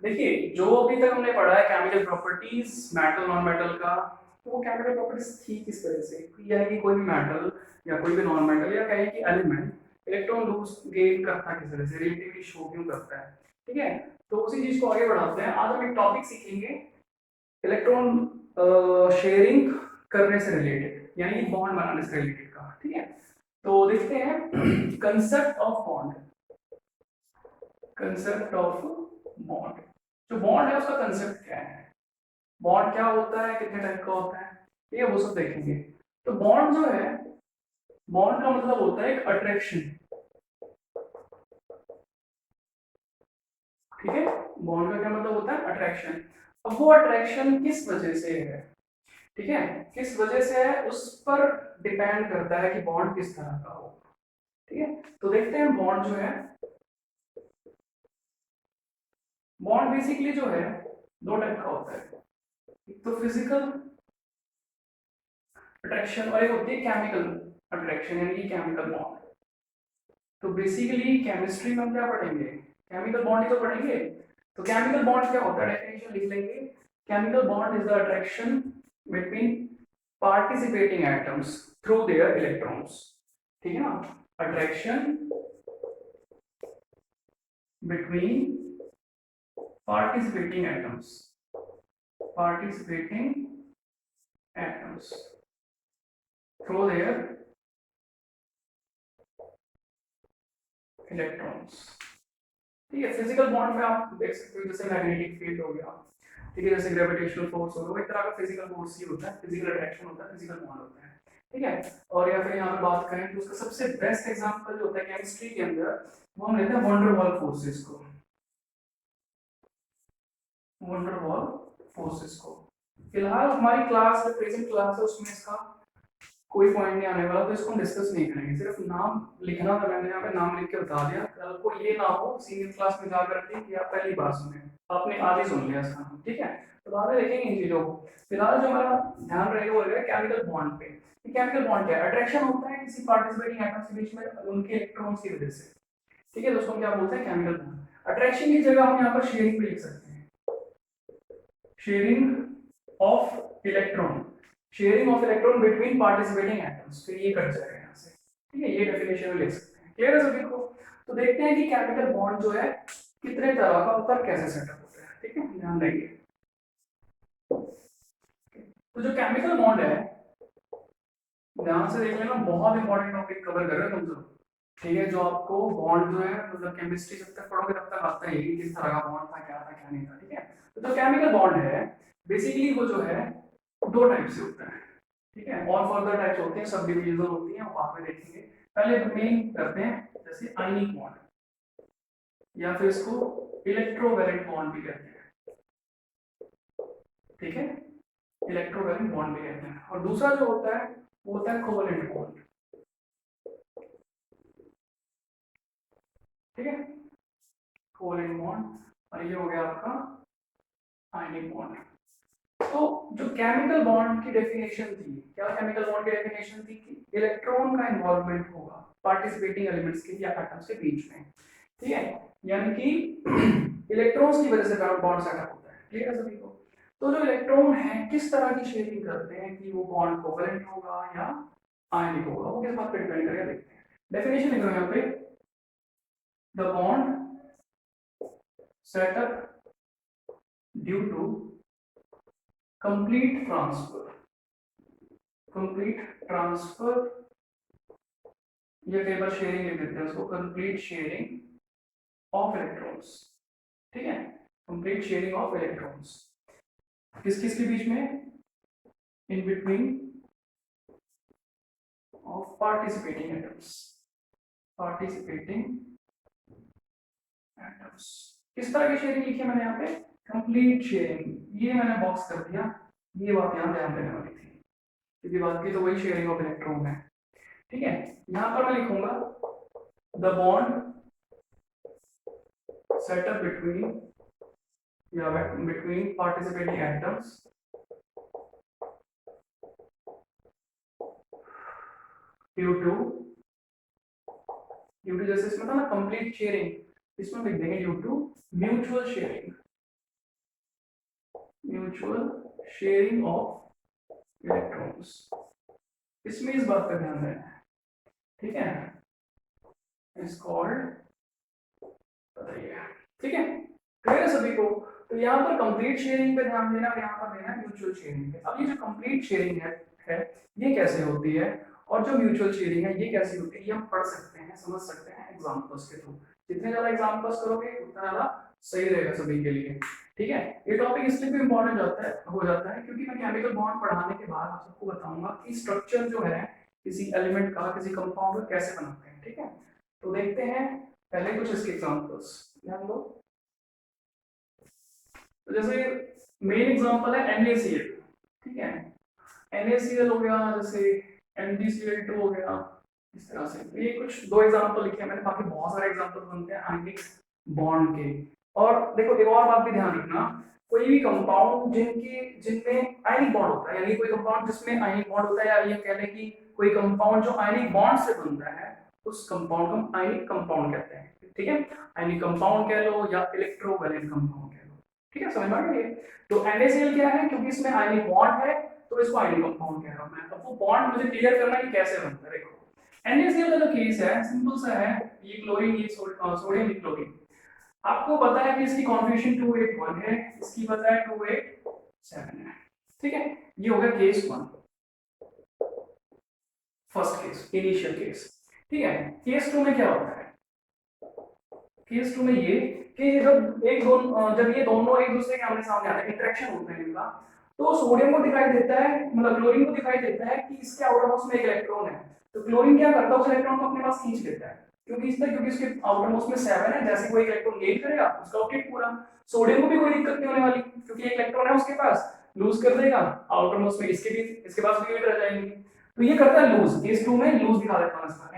देखिए जो अभी तक हमने पढ़ा है chemical properties metal non metal का, तो वो केमिकल प्रॉपर्टीज थी किस तरह से, यानी कि कोई भी मेटल या कोई भी नॉन मेटल या कहें कि एलिमेंट इलेक्ट्रॉन लूज गेन करता है किस तरह से, रिलेटिविटी शो क्यों करता है। ठीक है, तो उसी चीज को आगे बढ़ाते हैं। आज हम एक टॉपिक सीखेंगे इलेक्ट्रॉन शेयरिंग करने से रिलेटेड, यानी कि बॉन्ड बनाने से रिलेटेड का। ठीक है, तो देखते हैं concept of bond. Concept of bond, जो बॉन्ड है उसका कंसेप्ट क्या है, बॉन्ड क्या होता है, कितने टाइप का होता है, ये वो सब देखेंगे। तो बॉन्ड जो है, बॉन्ड का मतलब होता है एक अट्रैक्शन। ठीक है, बॉन्ड का क्या मतलब होता है, अट्रैक्शन। अब वो अट्रैक्शन किस वजह से है, ठीक है, किस वजह से है उस पर डिपेंड करता है कि बॉन्ड किस तरह का हो। ठीक है, तो देखते हैं बॉन्ड जो है, बॉन्ड बेसिकली जो है दो टाइप का होता है, एक तो फिजिकल अट्रैक्शन और एक होती है केमिकल अट्रैक्शन, यानी कि केमिकल बॉन्ड। तो बेसिकली केमिस्ट्री में हम क्या पढ़ेंगे, केमिकल बॉन्ड ही तो पढ़ेंगे। तो केमिकल बॉन्ड क्या होता है, डेफिनेशन लिख लेंगे। Chemical bond is the attraction between participating atoms through their electrons. ठीक है ना, attraction between participating atoms, participating atoms through their electrons। ठीक है, फिजिकल बॉन्ड में आप देख सकते हो जैसे मैग्नेटिक फील्ड हो गया, ठीक है, जैसे ग्रेविटेशनल फोर्स हो गया, वो एक तरह का फिजिकल फोर्स ही होता है, फिजिकल अट्रैक्शन होता है, फिजिकल बॉन्ड होता है। ठीक है, और या फिर यहाँ पे बात करें तो उसका सबसे बेस्ट एग्जांपल जो होता है केमिस्ट्री के अंदर, वो हम लेते हैं वंडरवॉल फोर्सेस को, वंडरवॉल फोर्सेस को। फिलहाल हमारी क्लास में, प्रेजेंट क्लास है, उसमें इसका कोई पॉइंट नहीं आने वाला, तो इसको हम डिस्कस नहीं करेंगे, सिर्फ नाम लिखना था, मैंने यहाँ पे नाम लिख के बता दिया। कल को ये ना हो सीनियर क्लास में जा करके कि आप पहली बार सुने, आपने आज ही सुन लिया इसका नाम। ठीक है, तो बाद में देखेंगे इन चीजों को। फिलहाल जो हमारा ध्यान रहेगा वो रहेगा केमिकल बॉन्ड पे। केमिकल बॉन्ड क्या है, अट्रैक्शन होता है किसी पार्टिसिपेटिंग एटम्स के बीच में उनके इलेक्ट्रॉन्स की वजह से। ठीक है दोस्तों, क्या बोलते हैं, केमिकल बॉन्ड। अट्रैक्शन की जगह हम यहाँ पर शेयरिंग भी लिख सकते हैं, sharing of electron, sharing of electron between participating atoms, फिर ये कट जाएगा यहाँ से। ठीक है, ये डेफिनेशन में लिख सकते हैं। क्लियर है सभी को। तो देखते हैं कि केमिकल बॉन्ड जो है कितने तरह का होता है, कैसे सेटअप होता है। ठीक है, ध्यान रखिए। तो जो केमिकल बॉन्ड है, ध्यान से देख लेना, बहुत इंपॉर्टेंट टॉपिक कवर कर रहे हो तुम सब। ठीक है, जो आपको बॉन्ड जो है, मतलब केमिस्ट्री जब तक पढ़ोगे तब तक आता है कि किस तरह का बॉन्ड था, क्या था क्या नहीं था। ठीक है, तो जो केमिकल बॉन्ड है बेसिकली वो जो है दो टाइप से होता है। ठीक है, और फर्दर टाइप्स होते हैं, सब डिविजन होती हैं, बाद में देखेंगे। पहले मेन करते हैं जैसे आयनिक बॉन्ड, या फिर इसको इलेक्ट्रोवैलेंट बॉन्ड भी कहते हैं। ठीक है, इलेक्ट्रोवैलेंट बॉन्ड भी कहते हैं। और दूसरा जो होता है वो होता है कोवलेंट बॉन्ड। ठीक है, कोवलेंट बॉन्ड, और ये हो गया आपका आयनिक बॉन्ड। तो जो केमिकल बॉन्ड की डेफिनेशन थी, क्या केमिकल बॉन्ड की डेफिनेशन थी कि इलेक्ट्रॉन का इन्वॉल्वमेंट होगा पार्टिसिपेटिंग एलिमेंट्स के या एटम्स के बीच में। ठीक है, यानी कि इलेक्ट्रॉन्स की वजह से बॉन्ड सेटअप होता है। क्लियर है सभी को। तो जो इलेक्ट्रॉन है किस तरह की शेयरिंग करते हैं, कि वो बॉन्ड कोवलेंट होगा या आयनिक होगा, वो किस बात पे डिपेंड करेगा, देखते हैं। डेफिनेशन लिख रहा हूं यहाँ पे, the bond setup due to complete transfer, complete transfer, या कई बार शेयरिंग लिख देते हैं उसको, कंप्लीट शेयरिंग ऑफ इलेक्ट्रॉन्स। ठीक है, कंप्लीट शेयरिंग ऑफ इलेक्ट्रॉन्स किस किस के बीच में, in between of participating atoms, participating atoms. किस तरह की शेयरिंग लिखी है मैंने यहाँ पे, कंप्लीट शेयरिंग, ये मैंने बॉक्स कर दिया, ये बात यहाँ ध्यान देने वाली थी, क्योंकि बात की तो वही शेयरिंग ऑफ इलेक्ट्रॉन है। ठीक है, यहाँ पर मैं लिखूंगा द बॉन्ड सेटअप बिटवीन, या between participating atoms due to जैसे इसमें था ना कंप्लीट शेयरिंग, इसमें लिख देंगे due to mutual sharing, mutual sharing of electrons, इसमें इस बात का ध्यान देना है, ठीक है, इज कॉल्ड, बताइए, ठीक है, क्लियर है सभी को। तो यहाँ पर कंप्लीट शेयरिंग पे ध्यान देना और यहाँ पर देना म्यूचुअल शेयरिंग पे। अब ये जो कंप्लीट शेयरिंग है ये कैसे होती है और जो म्यूचुअल शेयरिंग है ये कैसे होती है, ये हम पढ़ सकते हैं, समझ सकते हैं एग्जांपल्स के थ्रू। जितने ज्यादा एग्जांपल्स करोगे उतना ज्यादा सही रहेगा सभी के लिए, ठीक है। ये टॉपिक इसलिए भी इंपॉर्टेंट हो जाता है क्योंकि मैं केमिकल बॉन्ड पढ़ाने के बाद आप सबको बताऊंगा कि स्ट्रक्चर जो है किसी एलिमेंट का, किसी कंपाउंड का कैसे बनाते हैं, ठीक है। तो देखते हैं पहले कुछ इसके एग्जांपल्स, ध्यान दो। तो जैसे मेन एग्जांपल है NaCl, ठीक है, NaCl हो गया, जैसे MgCl2 हो गया, इस तरह से। तो ये कुछ दो एग्जांपल लिखे हैं मैंने, बाकी बहुत सारे एग्जांपल बनते हैं आयनिक बॉन्ड के। और देखो एक और बात भी ध्यान रखना, कोई भी कंपाउंड जिनमें आयनिक बॉन्ड होता है, यानी कोई कंपाउंड जिसमें आयनिक बॉन्ड होता है, या ये कह लें कि कोई कंपाउंड जो आयनिक बॉन्ड से बनता है, उस कंपाउंड को हम आयनिक कंपाउंड कहते हैं, ठीक है। आयनिक कंपाउंड कह लो या इलेक्ट्रोवैलेंट कंपाउंड कह लो, ठीक है, समझ में आ गया। तो NaCl क्या है, क्योंकि इसमें आयनिक बॉन्ड है तो इसको आयनिक कंपाउंड कह रहा हूं मैं। अब वो बॉन्ड मुझे क्लियर करना है कि कैसे बनता है। देखो NaCl का जो केस है सिंपल सा है, ये क्लोरीन, ये सोडियम, ये क्लोरीन। आपको पता है कि इसकी कॉन्फिगरेशन 281 है, इसकी पता है 287 है, ठीक है। ये हो गया case 1, first case, initial case, ठीक है। केस 2 में क्या होता है, केस 2 में ये कि जब ये दोनों एक दूसरे के आमने सामने आते हैं, इंटरेक्शन होता है इनका, तो सोडियम को दिखाई देता है, मतलब क्लोरीन को दिखाई देता है कि इसके आउटर मोस्ट में एक इलेक्ट्रॉन है। तो क्लोरीन क्या करता है, उस इलेक्ट्रॉन को अपने पास खींच लेता है, क्योंकि इसके आउटर मोस्ट में 7 है, जैसे कोई इलेक्ट्रॉन गेन करेगा उसका ऑप्टेट पूरा। सोडियम को भी कोई दिक्कत नहीं होने वाली, क्योंकि एक इलेक्ट्रॉन है उसके पास, लूज कर देगा आउटर मोस्ट में, इसके पास भी 8 रह जाएंगे। तो ये करता है लूज, केस 2 में लूज दिखा देता हूं इसका,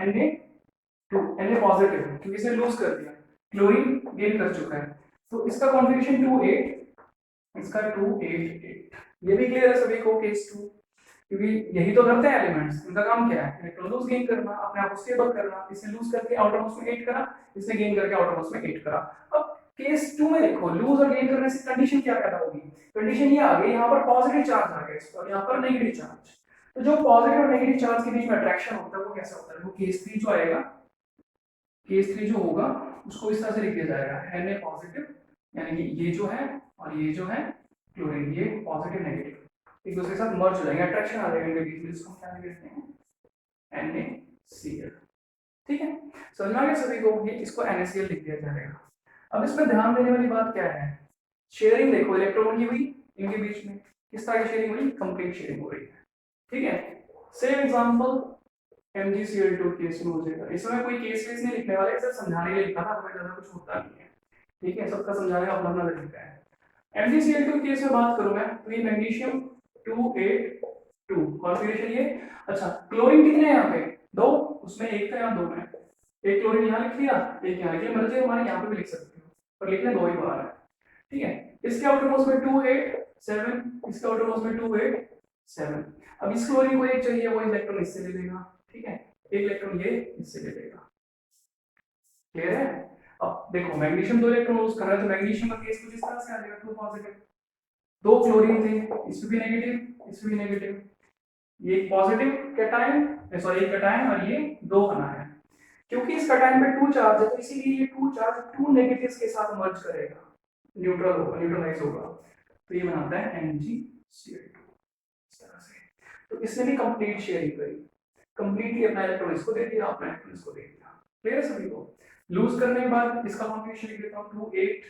Na पॉजिटिव, क्योंकि इसे लूज कर दिया, क्लोरीन गेन कर चुका है। तो इसका कॉन्फिगरेशन 28, इसका 288। ये भी क्लियर है सभी को, केस 2, क्योंकि यही तो करते हैं एलिमेंट्स, इनका काम क्या है, इलेक्ट्रॉन लूज गेन करना, अपने आप को स्टेबल करना। इसने लूज करके आउटर मोस्ट में 8 करा, इसने गेन करके आउटर मोस्ट में 8 करा। अब केस 2 में देखो लूज और गेन करने से कंडीशन क्या पैदा होगी, कंडीशन ये आ गई, यहाँ पर पॉजिटिव चार्ज आ गया इस पर, यहाँ पर नेगेटिव चार्ज। तो जो पॉजिटिव और नेगेटिव चार्ज के बीच में अट्रैक्शन होता है वो कैसा होता है, वो केस 3 जो आएगा, केस 3 जो होगा उसको इस तरह से लिख दिया जाएगा, Na पॉजिटिव, यानी कि ये जो है और ये जो है क्लोरीन, ये पॉजिटिव नेगेटिव एक दूसरे के साथ मर्ज हो जाएंगे, अट्रैक्शन आ जाएगा इनके बीच में, इसको हम क्या लिखते हैं, NaCl, ठीक है। समझ में आ गया सभी को, ये इसको NaCl लिख दिया जाएगा। अब इसमें ध्यान देने वाली बात क्या है, शेयरिंग देखो इलेक्ट्रॉन की हुई इनके बीच में, किस तरह की शेयरिंग हुई, कंप्लीट शेयरिंग हो रही है, ठीक है। सेम एग्जांपल MgCl2 केस में हो जाएगा। इसमें कोई केस वेस नहीं लिखने वाले, सिर्फ समझाने के लिए लिखा था, हमें ज्यादा कुछ होता नहीं है, ठीक है, सबका समझाने का अपना अपना तरीका है। MgCl2 केस में बात करूं मैं, तो ये मैग्नीशियम 282 कॉन्फ़िगरेशन ये। अच्छा क्लोरीन कितने हैं यहाँ पे, दो, उसमें एक था, यहाँ दो में, एक क्लोरीन यहाँ लिख लिया, एक यहाँ लिख लिया, मर्जी हमारे यहाँ पे भी लिख सकते हो, पर लिखने दो ही बार है, ठीक है। इसके आउटर मोस्ट में 287, इसके आउटर मोस्ट में 287। अब इस क्लोरीन को एक चाहिए, वो इलेक्ट्रॉन इससे ले लेगा, ठीक है, एक इलेक्ट्रॉन ये इससे ले लेगा, क्लियर है। अब देखो मैग्नीशियम 2 इलेक्ट्रॉन लूज कर रहा है, तो मैग्नीशियम का केस कुछ इस तरह से आ जाएगा, 2 पॉजिटिव, दो क्लोरीन थे, इसमें भी नेगेटिव, इसमें भी नेगेटिव, ये एक पॉजिटिव कैटायन, सॉरी एक कैटायन, और ये दो अनायन। क्योंकि इस कैटायन पे 2 चार्ज है तो इसीलिए ये 2 चार्ज 2 नेगेटिव्स के साथ मर्ज करेगा, न्यूट्रल होगा, न्यूट्रलाइज होगा, तो ये बनाता है MgCl2 इस तरह से। तो इसने भी कंप्लीट शेयरिंग करी, कंप्लीटली अपना इलेक्ट्रॉन इसको दे दिया, अपना इलेक्ट्रॉन इसको दे दिया, क्लियर है सभी को। लूज करने के बाद इसका कॉन्फिगरेशन लिख देता हूं 28,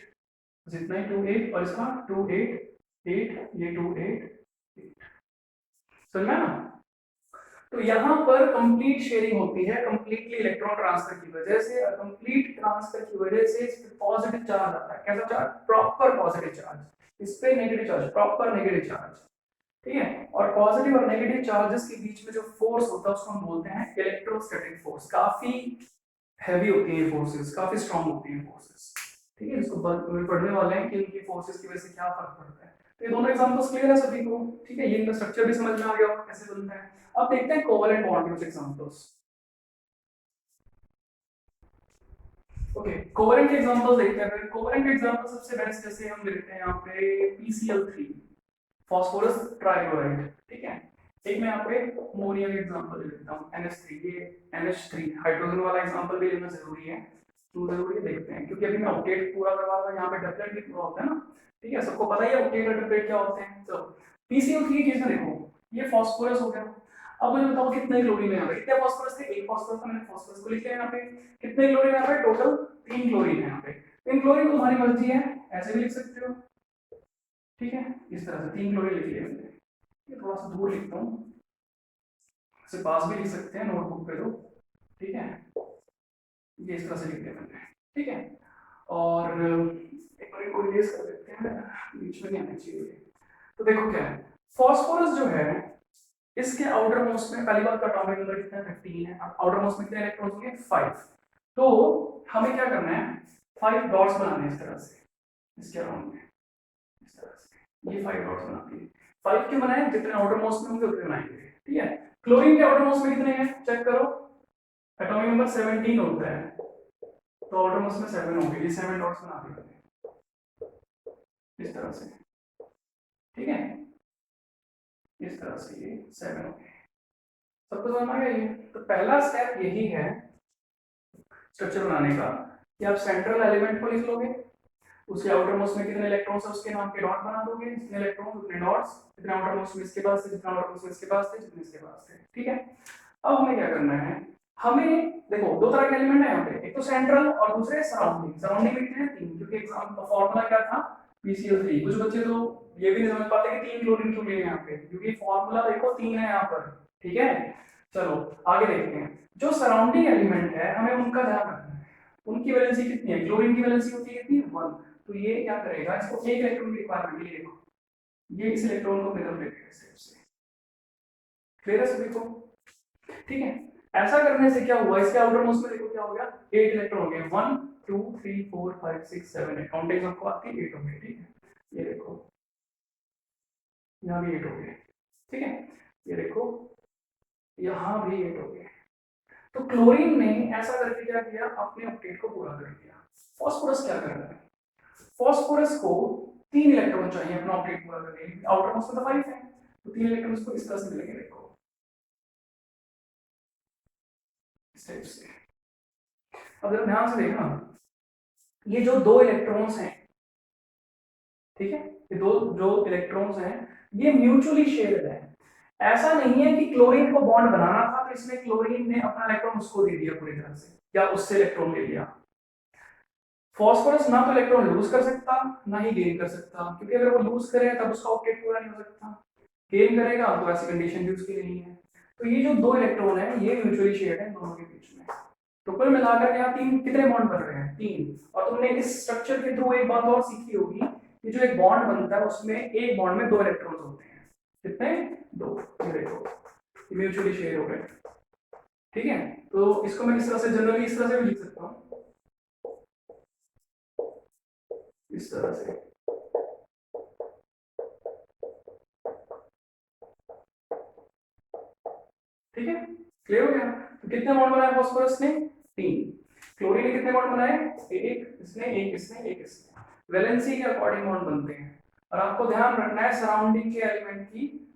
जितना ही 28 और इसका 288, ये 288, समझ में ना। तो यहाँ पर कंप्लीट शेयरिंग होती है, कंप्लीटली इलेक्ट्रॉन ट्रांसफर की वजह से, और कंप्लीट ट्रांसफर की वजह से इस पे पॉजिटिव चार्ज आता है, कैसा चार्ज, प्रॉपर पॉजिटिव चार्ज, इस पे negative charge, proper negative charge, ठीक है। और पॉजिटिव और नेगेटिव चार्जेस के बीच में जो फोर्स होता है उसको हम बोलते हैं इलेक्ट्रोस्टैटिक फोर्स। काफी हैवी होती है फोर्सेस, काफी स्ट्रांग होती है फोर्सेस, ठीक है, इसको पढ़ने वाले हैं कि इनकी फोर्सेस की वजह से क्या फर्क पड़ता है। तो ये दोनों एग्जांपल्स क्लियर है सभी को, ठीक है, ये इनका स्ट्रक्चर भी समझ में आ गया होगा कैसे बनता है। अब देखते हैं कोवेलेंट बॉन्ड के कुछ एग्जांपल्स। ओके, कोवेलेंट के एग्जांपल्स देखते हैं। कोवेलेंट के एग्जांपल सबसे बेस्ट जैसे हम देखते हैं यहाँ पे PCl3, फॉस्फोरस ट्राइक्लोराइड, ठीक है। एक मैं यहाँ पे अमोनिया का एग्जांपल ले लेता हूँ, NH3, ये NH3 हाइड्रोजन वाला एग्जांपल भी लेना जरूरी है, क्यों जरूरी है देखते हैं, क्योंकि अभी मैं ऑक्टेट पूरा करवा रहा हूँ, यहाँ पे डबलेट भी पूरा होता है ना, ठीक है, सबको पता ही है ऑक्टेट और डबलेट क्या होते हैं। तो PCO3 केस में देखो, ये फॉस्फोरस हो गया। अब मुझे बताओ कितने क्लोरीन है यहाँ पे, कितने फॉस्फोरस थे, एक फॉस्फोरस था, मैंने फॉस्फोरस को लिख लिया यहाँ पे। कितने क्लोरीन है यहाँ पे, टोटल 3 क्लोरीन है यहाँ पे। 3 क्लोरीन तुम्हारी मर्जी है, ऐसे भी लिख सकते हो, ठीक है, इस तरह से 3 क्लोरीन लिख लिया मैंने। ये थोड़ा सा दूर लिखता हूँ, इसे पास भी लिख सकते हैं नोटबुक पे तो, ठीक है, ये इस तरह से लिख दिया मैंने, ठीक है। और एक बार इनको इरेज कर देते हैं, बीच में नहीं आना चाहिए। तो देखो क्या है, फॉस्फोरस जो है इसके आउटर मोस्ट में, पहली बात का एटॉमिक नंबर कितना है, 15 है। आउटर मोस्ट में कितने इलेक्ट्रॉन्स होंगे, 5। तो हमें क्या करना है, 5 डॉट्स बनाने हैं इस तरह से, इसके अराउंड में, इस तरह से ये 5 डॉट्स बनाते हैं। 5 क्यों बनाए, जितने आउटर मोस्ट में होंगे उतने बनाएंगे, ठीक है। क्लोरीन के आउटर मोस्ट में कितने हैं, चेक करो, एटॉमिक नंबर 17 होता है, तो आउटर मोस्ट में 7 होंगे, ये 7 डॉट्स बना दिए इस तरह से, ठीक है, इस तरह से ये 7 हो गए। सबको समझ में आ गया ये। तो पहला स्टेप यही है स्ट्रक्चर बनाने का, कि आप सेंट्रल एलिमेंट को लिख लोगे, उसके आउटर मोस्ट में कितने इलेक्ट्रॉन्स है उसके नाम के डॉट बना दोगे, जितने इलेक्ट्रॉन उतने डॉट्स, जितने आउटर मोस्ट में इसके पास थे, जितने आउटर मोस्ट में इसके पास थे, जितने इसके पास थे, ठीक है। अब हमें क्या करना है, हमें देखो दो तरह के एलिमेंट है यहाँ पे, एक तो सेंट्रल और दूसरे सराउंडिंग। सराउंडिंग में कितने हैं, 3, क्योंकि एग्जाम का फार्मूला क्या था, PCl3। कुछ बच्चे तो ये भी नहीं समझ पाते कि 3 क्लोरीन क्यों लिए यहाँ पे, क्योंकि फार्मूला देखो 3 है यहाँ पर, ठीक है। चलो आगे देखते हैं, जो सराउंडिंग एलिमेंट है हमें उनका ध्यान रखना है, उनकी वैलेंसी कितनी है, क्लोरीन की वैलेंसी होती है कितनी, 1। तो ये क्या करेगा, इसको एक इलेक्ट्रॉन की रिक्वायरमेंट, ये देखो, ये इस इलेक्ट्रॉन को मिलर लेगा इससे, क्लियर है सभी को, ठीक है। ऐसा करने से क्या हुआ, इसके आउटर मोस्ट में देखो क्या हो गया, 8 इलेक्ट्रॉन हो गए, 1 2 3 4 5 6 7 8, काउंटिंग सबको आती है, 8 हो गए, ठीक है। ये देखो यहाँ भी 8 हो गए, ठीक है, ये देखो यहाँ भी 8 हो गए। तो क्लोरीन ने ऐसा करके क्या किया, अपने ऑक्टेट को पूरा कर दिया। फॉस्फोरस क्या कर रहा है, फॉस्फोरस को 3 इलेक्ट्रॉन चाहिए अपना ऑक्टेट पूरा करने के लिए, आउटर मोस्ट में तो 5 है, तो 3 इलेक्ट्रॉन को इस तरह से मिलेंगे, देखो इस टाइप से। अब जरा ध्यान से देखना, ये जो 2 इलेक्ट्रॉन्स हैं, ठीक है, ये दो जो इलेक्ट्रॉन्स हैं ये म्यूचुअली शेयर्ड है। ऐसा नहीं है कि क्लोरीन को बॉन्ड बनाना था तो इसमें क्लोरीन ने अपना इलेक्ट्रॉन उसको दे दिया पूरी तरह से, या उससे इलेक्ट्रॉन ले लिया। फॉस्फोरस ना तो इलेक्ट्रॉन लूज कर सकता ना ही गेन कर सकता, क्योंकि अगर वो लूज करे तब उसका ऑक्टेट पूरा नहीं हो सकता, गेन करेगा तो ऐसी कंडीशन भी उसकी नहीं है। तो ये जो 2 इलेक्ट्रॉन है ये म्यूचुअली शेयर्ड है दोनों के बीच में। तो कुल मिलाकर यहाँ 3 कितने बॉन्ड बन रहे हैं, 3। और तुमने इस स्ट्रक्चर के थ्रू एक बात और सीखी होगी कि जो एक बॉन्ड बनता है उसमें एक बॉन्ड में 2 इलेक्ट्रॉन्स होते हैं, कितने, 2, ये देखो म्यूचुअली शेयर हो गए, ठीक है। तो इसको मैं इस तरह से जनरली इस तरह से भी लिख सकता हूँ, इस तरह से, ठीक है, क्लियर हो गया। तो कितने बॉन्ड बनाए फॉस्फोरस ने, 3। क्लोरीन ने कितने बॉन्ड बनाए, एक इसने, एक इसने, एक इसने, वैलेंसी के अकॉर्डिंग बॉन्ड बनते हैं। और आपको ध्यान रखना है सराउंडिंग के एलिमेंट की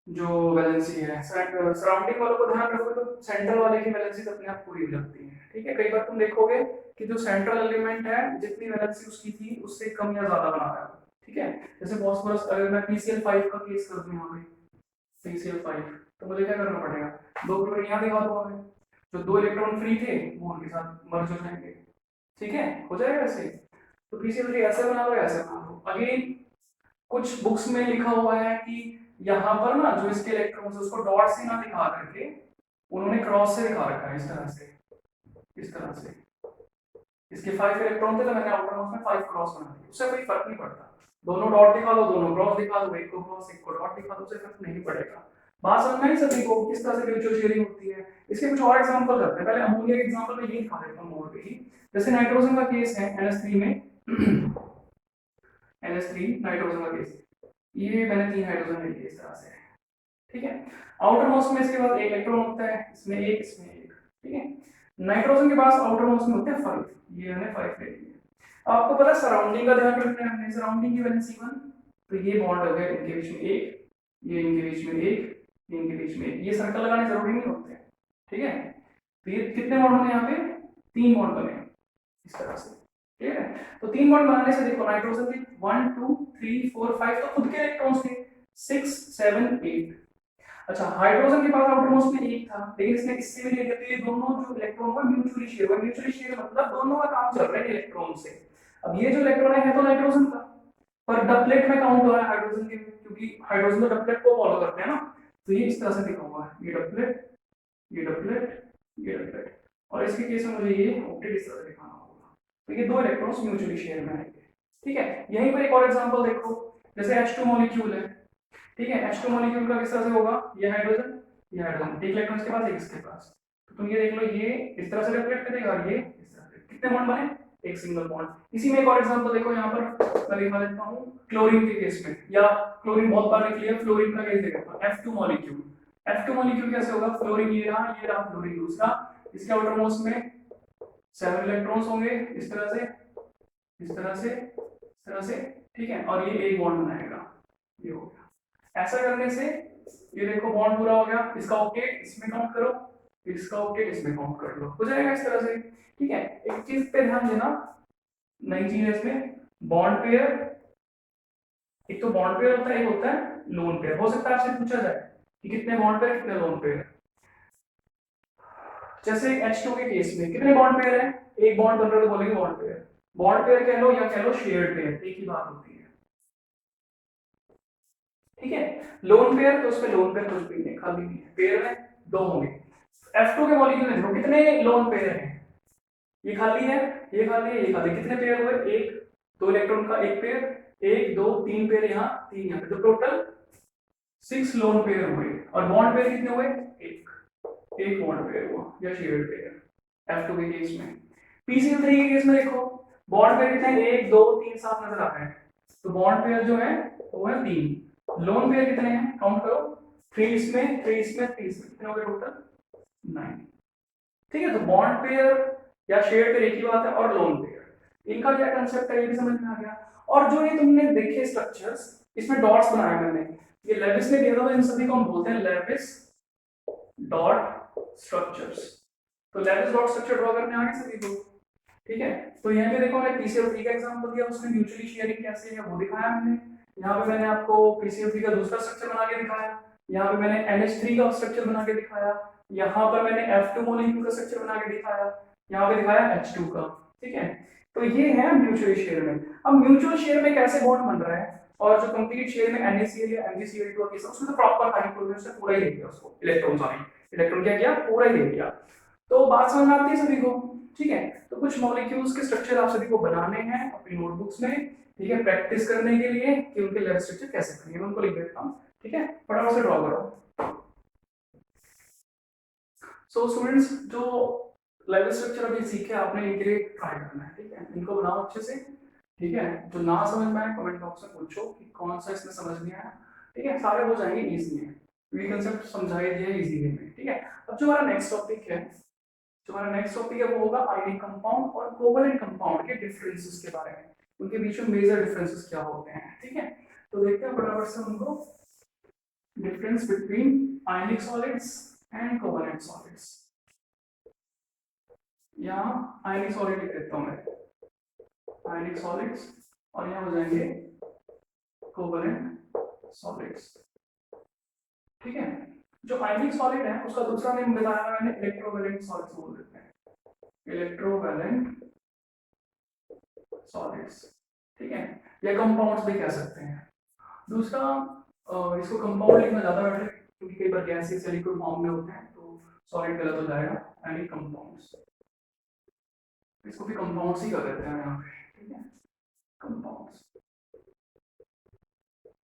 जो वैलेंसी है, सराउंडिंग वालों को ध्यान रखोगे तो सेंट्रल वाले की वैलेंसी अपने आप पूरी हो जाती है, ठीक है। कई बार तुम देखोगे कि जो सेंट्रल एलिमेंट है जितनी वैलेंसी उसकी थी उससे कम या ज्यादा बना रहा है, ठीक है। जैसे फास्फोरस, अगर मैं PCl5 का केस कर दूं यहाँ पे, PCl5, तो मुझे क्या करना पड़ेगा, 2 क्लोरीन यहाँ दिखा दूंगा मैं, जो 2 इलेक्ट्रॉन फ्री थे वो उनके साथ मर्ज हो जाएंगे, ठीक है, हो जाएगा ऐसे। तो PCl3 ऐसे बना लो, ऐसे बना लो। अगेन कुछ बुक्स में लिखा हुआ है कि यहाँ पर ना जो इसके इलेक्ट्रॉन्स उसको डॉट से ना दिखा करके उन्होंने क्रॉस से दिखा रखा है, इस तरह से, इस तरह से। इसके 5 इलेक्ट्रॉन थे तो मैंने आउटर मोस्ट में 5 क्रॉस बना दिए, उससे कोई फर्क नहीं पड़ता, दोनों डॉट दिखा दो, दोनों क्रॉस दिखा दो, एक को क्रॉस एक को डॉट दिखा दो, उससे फर्क नहीं पड़ेगा। बात समझ में आई सभी को किस तरह से म्यूचुअल शेयरिंग होती है। इसके कुछ और एग्जांपल करते हैं, पहले अमोनिया के एग्जांपल में ये दिखा देता हूं मोर पे ही। जैसे नाइट्रोजन का केस है NH3 में NH3 नाइट्रोजन का केस, ये मैंने 3 हाइड्रोजन ले लिए इस तरह से, ठीक है। आउटर मोस्ट में इसके बाद एक इलेक्ट्रॉन होता है, इसमें एक, इसमें एक, ठीक है। नाइट्रोजन के पास आउटर मोस्ट में होते हैं 5, ये मैंने 5 ले लिए। आपको पता है सराउंडिंग का ध्यान रखना है हमने, सराउंडिंग की वैलेंसी 1, तो ये बॉन्ड हो गया इनके बीच में एक, ये इनके बीच में एक, ये इनके बीच में एक। ये सर्कल लगाने जरूरी नहीं होते, ठीक है। तो ये कितने बॉन्ड बने यहाँ पे, 3 बॉन्ड बने इस तरह से, ठीक है। तो 3 बॉन्ड बनाने से देखो नाइट्रोजन के 1 2 3 4 5 तो खुद के इलेक्ट्रॉन्स थे 6 7 8। अच्छा हाइड्रोजन के पास आउटरमोस्ट में एक था, लेकिन इसने इससे भी ले लिया, तो ये दोनों जो इलेक्ट्रॉन हुआ म्यूचुअली शेयर हुआ। म्यूचुअली शेयर मतलब दोनों का काम चल रहा है इलेक्ट्रॉन से। अब ये जो इलेक्ट्रॉन है तो नाइट्रोजन का, पर डबलेट में काउंट हो रहा है हाइड्रोजन के, क्योंकि हाइड्रोजन तो डबलेट को फॉलो करते हैं ना। तो ये इस तरह से लिखा हुआ है, ये डबलेट, ये डबलेट, ये डबलेट, और इसके केस में मुझे ये ऑक्टेट इस तरह से दिखाना होगा। तो ये 2 इलेक्ट्रॉन्स म्यूचुअली शेयर में आएंगे, ठीक है। यहीं पर एक और एग्जांपल देखो, जैसे H2 मॉलिक्यूल है, ठीक है। H2 मॉलिक्यूल का किस तरह से होगा, ये हाइड्रोजन, ये हाइड्रोजन, एक इलेक्ट्रॉन इसके पास एक इसके पास। तो तुम ये देख लो, ये इस तरह से रिफ्लेक्ट करेगा और ये इस तरह से। कितने बॉन्ड बने, एक सिंगल बॉन्ड। इसी में एक और एग्जांपल देखो, यहाँ पर मैं लिखा देता हूँ क्लोरीन के केस में, या क्लोरीन बहुत बार लिख लिया, फ्लोरीन का केस देखो F2 मॉलिक्यूल। F2 मॉलिक्यूल कैसे होगा, फ्लोरीन ये रहा फ्लोरीन दूसरा, इसके आउटर मोस्ट में 7 इलेक्ट्रॉन्स होंगे इस तरह से, इस तरह से, इस तरह से, ठीक है। और ये एक बॉन्ड बनाएगा, ये हो गया। ऐसा करने से ये देखो बॉन्ड पूरा हो गया, इसका ऑक्टेट इसमें काउंट करो, इसका ऑक्टेट इसमें काउंट कर लो, हो जाएगा इस तरह से, ठीक है। एक चीज पे ध्यान देना, नई चीज है इसमें, बॉन्ड पेयर, एक तो बॉन्ड पेयर होता है, एक होता है लोन पेयर। हो सकता है आपसे पूछा जाए कि कितने बॉन्ड पेयर कितने लोन पेयर। जैसे H2 के केस में कितने बॉन्ड पेयर है, एक बॉन्ड बन रहा है तो बोलेंगे बॉन्ड पेयर। बॉन्ड पेयर कह लो या कह लो शेयर्ड पेयर, एक ही बात होती है, ठीक है। लोन पेयर तो उसमें लोन पेयर कुछ भी नहीं, खाली नहीं है, पेयर में 2 होंगे। F2 के मॉलिक्यूल में देखो कितने लोन पेयर हैं, ये खाली है, ये खाली है, ये खाली। कितने पेयर हुए, एक, 2 इलेक्ट्रॉन का एक पेयर, 1 2 3 पेयर यहाँ, 3 यहाँ पे, तो टोटल 6 लोन पेयर हुए। और बॉन्ड पेयर कितने हुए, एक बॉन्ड पेयर हुआ या शेयर्ड पेयर F2 के केस में। PCl3 के केस में देखो बॉन्ड पेयर कितने हैं, 1 2 3 साफ नजर आ रहे हैं, तो बॉन्ड पेयर जो है वो है 3। लोन पेयर कितने हैं, काउंट करो, 3 इसमें, 3 इसमें, 3 इसमें, कितने हो गए टोटल, 9, ठीक है। तो बॉन्ड पेयर या शेयर्ड पेयर एक ही बात है, और लोन पेयर, इनका क्या कंसेप्ट है ये भी समझ में आ गया। और जो ये तुमने देखे स्ट्रक्चर्स, इसमें डॉट्स बनाए मैंने, ये लेविस ने दिया था, इन सभी को हम बोलते हैं लेविस डॉट स्ट्रक्चर्स। तो लेविस डॉट स्ट्रक्चर ड्रॉ करने आ गए सभी को, ठीक है। तो यहाँ पे देखो मैंने PCl3 का एग्जांपल दिया, उसमें म्यूचुअली शेयरिंग कैसे है वो दिखाया मैंने। यहाँ पे मैंने आपको PCl3 का दूसरा स्ट्रक्चर बना के दिखाया, यहाँ पे मैंने NH3 का स्ट्रक्चर बना के दिखाया, यहाँ पर मैंने F2 मॉलिक्यूल का स्ट्रक्चर बना के दिखाया, यहाँ पे दिखाया H2 का, ठीक है। तो ये है म्यूचुअल शेयर में। अब म्यूचुअल शेयर में कैसे बॉन्ड बन रहा है, और जो कंप्लीट शेयर में NaCl या MgCl2 केस उसमें तो प्रॉपर हाइड्रोजन से पूरा ही ले लिया, उसको इलेक्ट्रॉन सॉरी इलेक्ट्रॉन क्या किया, पूरा ही ले लिया। तो बात समझ में आती है सभी को, ठीक है। तो कुछ मॉलिक्यूल्स के स्ट्रक्चर आप सभी को बनाने हैं अपनी नोटबुक्स में, ठीक है, प्रैक्टिस करने के लिए कि उनके लेवल स्ट्रक्चर कैसे बनेंगे। मैं उनको लिख देता हूँ, ठीक है, फटाफट से ड्रॉ करो। सो स्टूडेंट्स जो लेवल स्ट्रक्चर अभी सीखे आपने, इनके लिए ट्राई करना है, ठीक है, इनको बनाओ अच्छे से, ठीक है। जो ना समझ में आए कमेंट बॉक्स में पूछो कि कौन सा इसमें समझ नहीं आया, ठीक है, सारे हो जाएंगे इजी में, वी कंसेप्ट समझाई दिया इजी वे में, ठीक है। अब जो हमारा नेक्स्ट टॉपिक है, जो हमारा नेक्स्ट टॉपिक है वो होगा आयनिक कंपाउंड और कोवलेंट कंपाउंड के डिफरेंसेस के बारे में, उनके बीच में मेजर डिफरेंसेस क्या होते हैं, ठीक है। तो देखते हैं फटाफट से उनको, difference between ionic solids and covalent solids. यहाँ आयनिक सॉलिड लिख देता हूँ मैं, आयनिक सॉलिड्स, और यहाँ हो जाएंगे कोवलेंट सॉलिड्स, ठीक है। जो आयनिक सॉलिड है उसका दूसरा नेम बताया मैंने, इलेक्ट्रोवैलेंट सॉलिड्स बोल देते हैं, इलेक्ट्रोवैलेंट सॉलिड्स, ठीक है, या कंपाउंड्स भी कह सकते हैं। दूसरा इसको कंपाउंड लिखना ज्यादा बेटर है, क्योंकि कई बार गैसेस या लिक्विड फॉर्म में होते हैं तो सॉलिड गलत हो जाएगा, यानी कंपाउंड्स, इसको भी कंपाउंड्स ही कर देते हैं यहाँ पे, ठीक है, कंपाउंड्स।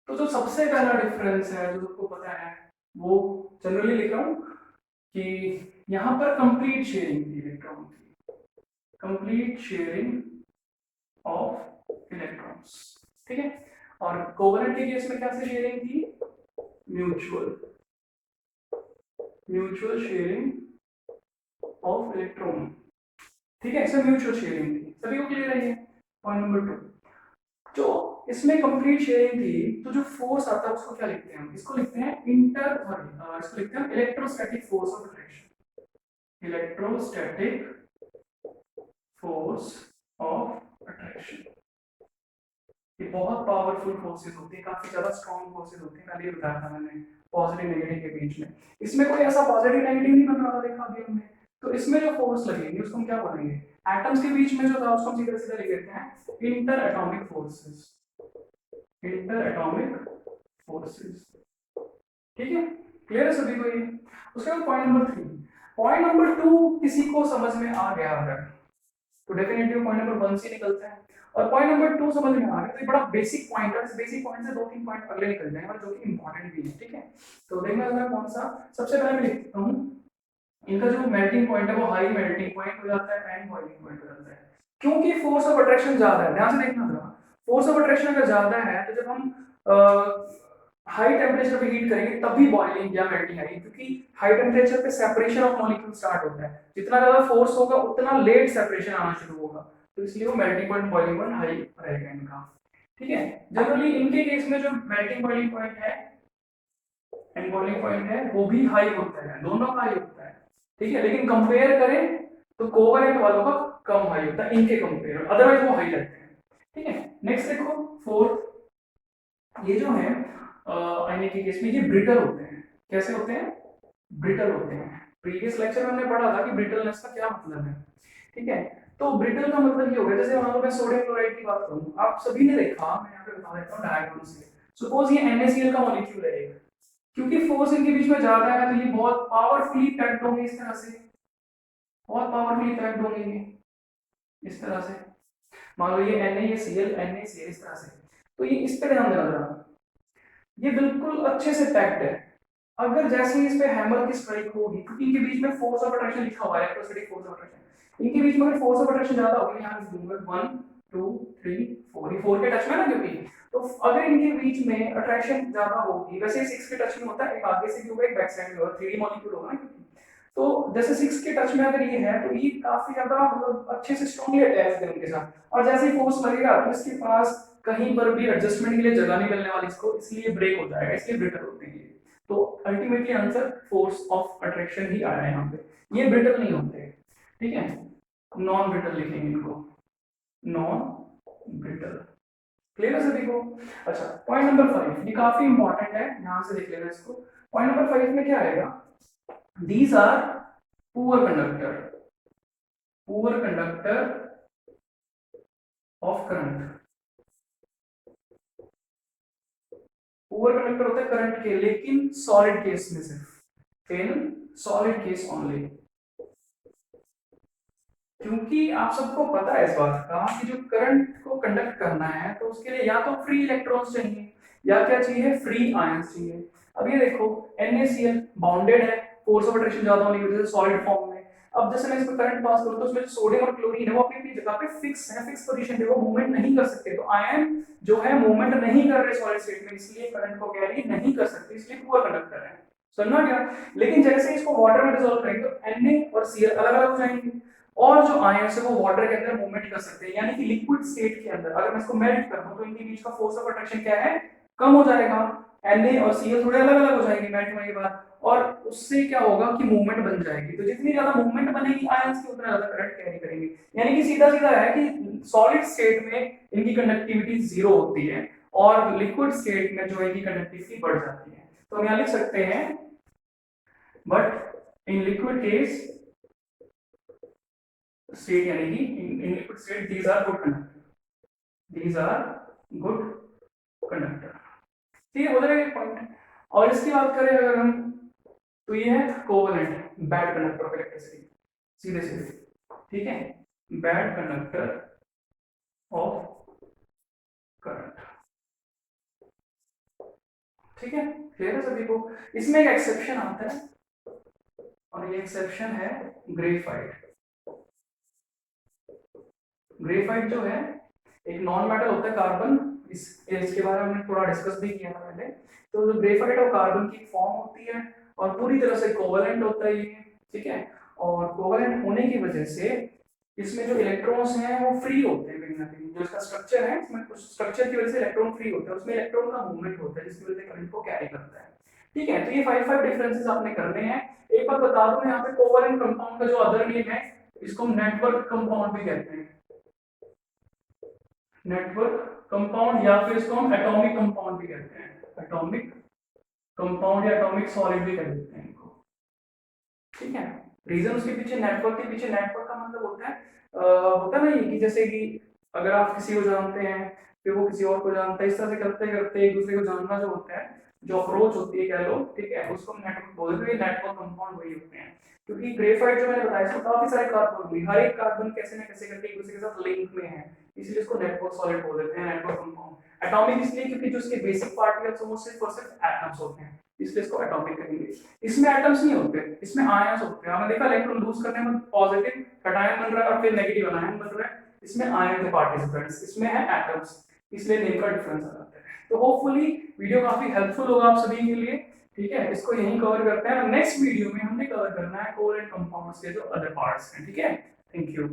तो जो सबसे पहला डिफरेंस है जो सबको पता है, वो जनरली लिख रहा हूँ कि यहाँ पर कंप्लीट शेयरिंग थी इलेक्ट्रॉन की, कंप्लीट शेयरिंग ऑफ इलेक्ट्रॉन्स, ठीक है। और कोवलेंट के केस में कैसे शेयरिंग थी, mutual mutual sharing of electron, ठीक है, इसमें म्यूचुअल शेयरिंग थी। सभी को क्लियर है ये पॉइंट नंबर 2। जो इसमें कंप्लीट शेयरिंग थी, तो जो फोर्स आता है उसको क्या लिखते हैं हम? इसको लिखते हैं इसको लिखते हैं electrostatic force of attraction. Electrostatic force of attraction. ये बहुत पावरफुल फोर्सेस होती है, काफी ज्यादा स्ट्रॉन्ग फोर्सेस होती है। कल ये बताया था मैंने, पॉजिटिव नेगेटिव के बीच में। इसमें कोई ऐसा पॉजिटिव नेगेटिव नहीं बन रहा था, देखा अभी हमने। तो इसमें जो फोर्स लगेगी उसको हम क्या बोलेंगे? एटम्स के बीच में जो था उसको हम सीधा सीधा लिख देते हैं inter atomic forces. Inter atomic forces, ठीक है? क्लियर है सभी को ये? उसके बाद पॉइंट नंबर 3। पॉइंट नंबर 2 किसी को समझ में आ गया अगर, तो डेफिनेटली पॉइंट नंबर 1 से निकलता है। और पॉइंट नंबर 2 समझ में आ गया तो ये बड़ा बेसिक पॉइंट है। इस बेसिक पॉइंट से 2-3 पॉइंट अगले निकल जाएंगे जो कि इंपॉर्टेंट भी है, ठीक है? तो देखना है कौन सा। सबसे पहले मैं लिखता हूं, इनका जो मेल्टिंग पॉइंट है वो हाई मेल्टिंग पॉइंट हो जाता है एंड बॉइलिंग पॉइंट हो जाता है, क्योंकि फोर्स ऑफ अट्रैक्शन ज्यादा है। ध्यान से देखना जरा, फोर्स ऑफ अट्रैक्शन अगर ज्यादा है तो जब हम हाई टेम्परेचर पे हीट करेंगे तभी बॉइलिंग या मेल्टिंग आएगी, क्योंकि हाई टेम्परेचर पे सेपरेशन ऑफ मॉलिक्यूल स्टार्ट होता है। जितना ज्यादा फोर्स होगा उतना लेट सेपरेशन आना शुरू होगा, तो इसलिए वो melting point boiling point high रहेगा इनका, ठीक है? जनरली इनके केस में जो मेल्टिंग बॉइलिंग पॉइंट है एंड बॉइलिंग पॉइंट है वो भी हाई होता है, दोनों का हाई होता है, ठीक है? लेकिन कंपेयर करें तो कोवेलेंट वालों का कम हाई होता है इनके कंपेयर, अदरवाइज वो हाई रहते हैं, ठीक है? नेक्स्ट देखो 4, ये जो है आयनिक के केस में ये ब्रिटल होते हैं। कैसे होते हैं? ब्रिटल होते हैं। प्रीवियस लेक्चर में हमने पढ़ा था कि ब्रिटलनेस का क्या मतलब है, ठीक है? तो ब्रिटल का मतलब ये हो गया, जैसे मान लो मैं सोडियम क्लोराइड की बात करूं, आप सभी ने देखा, मैं यहाँ पे बता देता हूँ डायग्राम से। सपोज ये NaCl का मॉलिक्यूल है एक, क्योंकि फोर्स इनके बीच में ज्यादा है तो ये बहुत पावरफुली पैक्ड होंगे इस तरह से, बहुत पावरफुली पैक्ड होंगे ये इस तरह से। मान लो ये NaCl इस तरह से, तो ये इस पे ध्यान देना जरा, ये बिल्कुल अच्छे से पैक्ड है। अगर जैसे ही इस पे हैमर की स्ट्राइक होगी, क्योंकि इनके बीच में फोर्स ऑफ अट्रैक्शन लिखा हुआ है, इलेक्ट्रोस्टैटिक फोर्स ऑफ अट्रैक्शन, इनके बीच में अगर फोर्स ऑफ अट्रैक्शन ज्यादा होगी, यहां से दूंगा 1 2 3 4, ये 4 के टच में ना, क्योंकि तो अगर इनके बीच में अट्रैक्शन ज्यादा होगी, वैसे 6 के टच में होता है, एक आगे से भी होगा एक बैक साइड में होगा, 3D मॉलिक्यूल होगा ना, क्योंकि तो जैसे 6 के टच में अगर ये है तो ये काफी ज्यादा मतलब अच्छे से स्ट्रांगली अटैच्ड है उनके साथ, और जैसे ही फोर्स लगेगा तो इसके पास कहीं पर भी एडजस्टमेंट के लिए जगह नहीं मिलने वाली इसको, इसलिए ब्रेक हो जाएगा, इसलिए ब्रिटल होते हैं। तो ultimately answer force of attraction ही आया है यहाँ पे, ये ब्रिटल नहीं होते, ठीक है? नॉन ब्रिटल लिखेंगे इनको, नॉन ब्रिटल। क्लियर है सभी को? अच्छा, पॉइंट नंबर 5, ये काफी इंपॉर्टेंट है, ध्यान से देख लेना इसको। पॉइंट नंबर 5 में क्या आएगा? These are poor conductor, poor conductor of current. Poor conductor होता है करंट के, लेकिन सॉलिड केस में सिर्फ, इन सॉलिड केस ओनली। क्योंकि आप सबको पता है इस बात का कि जो करंट को कंडक्ट करना है तो उसके लिए या तो फ्री इलेक्ट्रॉन्स चाहिए या क्या चाहिए? फ्री आयंस चाहिए। अब ये देखो NaCl बॉन्डेड है, फोर्स ऑफ अट्रैक्शन ज्यादा होने की वजह से सॉलिड फॉर्म में। अब जैसे मैं इस पर करंट पास करूं तो उसमें जो सोडियम और क्लोरीन है वो अपनी अपनी जगह पे फिक्स है, फिक्स पोजीशन पे, वो मूवमेंट नहीं कर सकते। तो आयन जो है मूवमेंट नहीं कर रहे सॉलिड स्टेट में, इसलिए करंट को कैरी नहीं कर सकते, इसलिए पुअर कंडक्टर है। समझना क्या? लेकिन जैसे इसको वाटर में डिसॉल्व करेंगे तो Na और Cl अलग अलग हो जाएंगे, और जो आयंस है वो वाटर के अंदर मूवमेंट कर सकते हैं, यानी कि लिक्विड स्टेट के अंदर अगर मैं इसको मेल्ट कर दूं तो इनके बीच का फोर्स ऑफ अट्रैक्शन क्या है? कम हो जाएगा। Na और Cl थोड़े अलग अलग हो जाएंगे मेल्ट होने के बाद, और उससे क्या होगा कि मूवमेंट बन जाएगी। तो जितनी ज्यादा मूवमेंट बनेगी आयंस की, उतना ज्यादा करंट कैरी करेंगे। यानी कि सीधा सीधा है कि सॉलिड स्टेट में इनकी कंडक्टिविटी 0 होती है और लिक्विड स्टेट में जो इनकी कंडक्टिविटी बढ़ जाती है। तो हम यहाँ लिख सकते हैं, but in liquid case state, यानी कि in liquid state these are good conductor, these are good conductor. ठीक है, हो जाएगा पॉइंट। और इसकी बात करें अगर हम, तो ये है covalent, bad conductor of electricity, सीधे सीधे, ठीक है? बैड कंडक्टर ऑफ करंट, ठीक है? क्लियर है सभी को? इसमें एक एक्सेप्शन आता है, और ये एक्सेप्शन है ग्रेफाइट। ग्रेफाइट जो है एक नॉन मेटल होता है, कार्बन, इसके बारे में हमने थोड़ा डिस्कस भी किया था पहले। तो जो ग्रेफाइट और कार्बन की फॉर्म होती है और पूरी तरह से कोवेलेंट होता है ये, ठीक है? और कोवेलेंट होने की वजह से इसमें जो इलेक्ट्रॉन्स हैं वो फ्री होते हैं कहीं ना कहीं, जो इसका स्ट्रक्चर है इसमें कुछ स्ट्रक्चर की वजह से इलेक्ट्रॉन फ्री होते हैं, उसमें इलेक्ट्रॉन का मूवमेंट होता है जिसकी वजह से करंट को कैरी करता है। ठीक है, तो ये 5 डिफरेंसेस आपने करने हैं। एक बात बता दूं यहाँ पे कोवलेंट कंपाउंड का जो अदर नेम है इसको हम नेटवर्क कंपाउंड भी कहते हैं, नेटवर्क कंपाउंड, या फिर इसको हम एटॉमिक कंपाउंड भी कहते हैं, एटॉमिक कंपाउंड या एटॉमिक सॉलिड भी कह देते हैं इनको। ठीक है, रीजन उसके पीछे नेटवर्क के पीछे, नेटवर्क का मतलब होता है ना ये कि जैसे कि अगर आप किसी को जानते हैं फिर वो किसी और को जानता है, इस तरह से करते करते एक दूसरे को जानना जो होता है, जो अप्रोच होती है कह लो, ठीक है, उसको हम नेटवर्क बोलते हैं। ये नेटवर्क कंपाउंड वही होते हैं, क्योंकि ग्रेफाइट जो मैंने बताया इसमें काफी सारे कार्बन हुई, हर एक कार्बन कैसे ना कैसे करके एक दूसरे के साथ लिंक में है, इसलिए इसको नेटवर्क सॉलिड बोल देते हैं, नेटवर्क कंपाउंड। एटॉमिक इसलिए क्योंकि जो इसके बेसिक पार्टिकल्स हैं वो सिर्फ और सिर्फ एटम्स होते हैं, इसलिए इसको एटॉमिक कहेंगे। इसमें एटम्स नहीं होते, इसमें आयंस होते हैं। आपने देखा इलेक्ट्रॉन लूज करने में पॉजिटिव कटायन बन रहा है और फिर नेगेटिव आयन बन रहा है, इसमें आयन के पार्टिसिपेंट्स, इसमें है एटम्स, इसलिए नेम का डिफरेंस आ जाता है। तो होपफुली वीडियो काफी हेल्पफुल होगा आप सभी के लिए। ठीक है, इसको यहीं कवर करते हैं, नेक्स्ट वीडियो में हमने कवर करना है कोवलेंट कंपाउंड्स के जो अदर पार्ट्स हैं। ठीक है, थैंक यू।